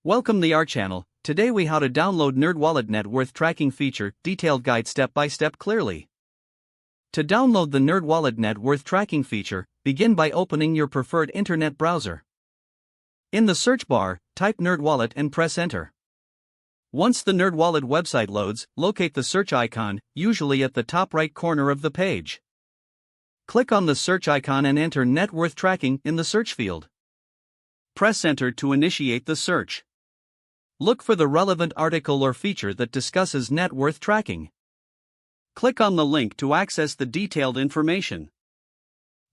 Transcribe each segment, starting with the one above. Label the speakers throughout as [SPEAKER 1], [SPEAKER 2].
[SPEAKER 1] Welcome to our channel. Today we how to download NerdWallet net worth tracking feature, detailed guide step by step clearly. To download the NerdWallet net worth tracking feature, begin by opening your preferred internet browser. In the search bar, type NerdWallet and press enter. Once the NerdWallet website loads, locate the search icon, usually at the top right corner of the page. Click on the search icon and enter net worth tracking in the search field. Press enter to initiate the search. Look for the relevant article or feature that discusses net worth tracking. Click on the link to access the detailed information.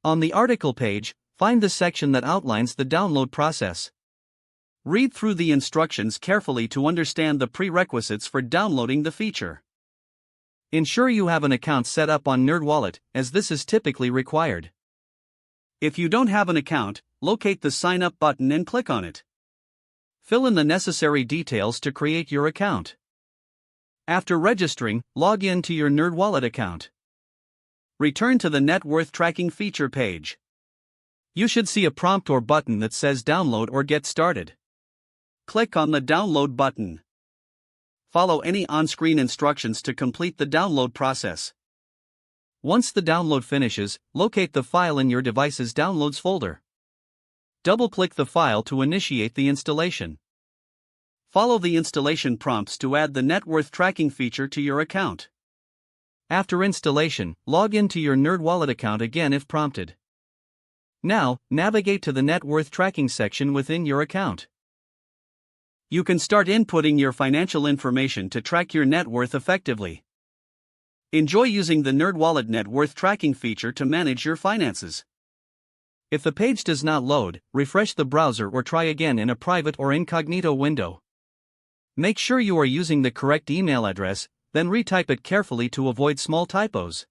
[SPEAKER 1] On the article page, find the section that outlines the download process. Read through the instructions carefully to understand the prerequisites for downloading the feature. Ensure you have an account set up on NerdWallet, as this is typically required. If you don't have an account, locate the Sign Up button and click on it. Fill in the necessary details to create your account. After registering, log in to your NerdWallet account. Return to the net worth tracking feature page. You should see a prompt or button that says Download or Get Started. Click on the Download button. Follow any on-screen instructions to complete the download process. Once the download finishes, locate the file in your device's Downloads folder. Double-click the file to initiate the installation. Follow the installation prompts to add the net worth tracking feature to your account. After installation, log into your NerdWallet account again if prompted. Now, navigate to the net worth tracking section within your account. You can start inputting your financial information to track your net worth effectively. Enjoy using the NerdWallet net worth tracking feature to manage your finances. If the page does not load, refresh the browser or try again in a private or incognito window. Make sure you are using the correct email address, then retype it carefully to avoid small typos.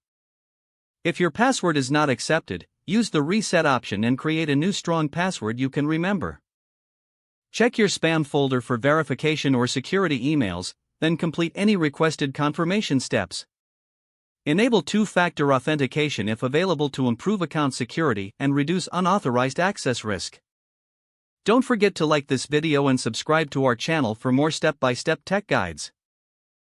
[SPEAKER 1] If your password is not accepted, use the reset option and create a new strong password you can remember. Check your spam folder for verification or security emails, then complete any requested confirmation steps. Enable two-factor authentication if available to improve account security and reduce unauthorized access risk. Don't forget to like this video and subscribe to our channel for more step-by-step tech guides.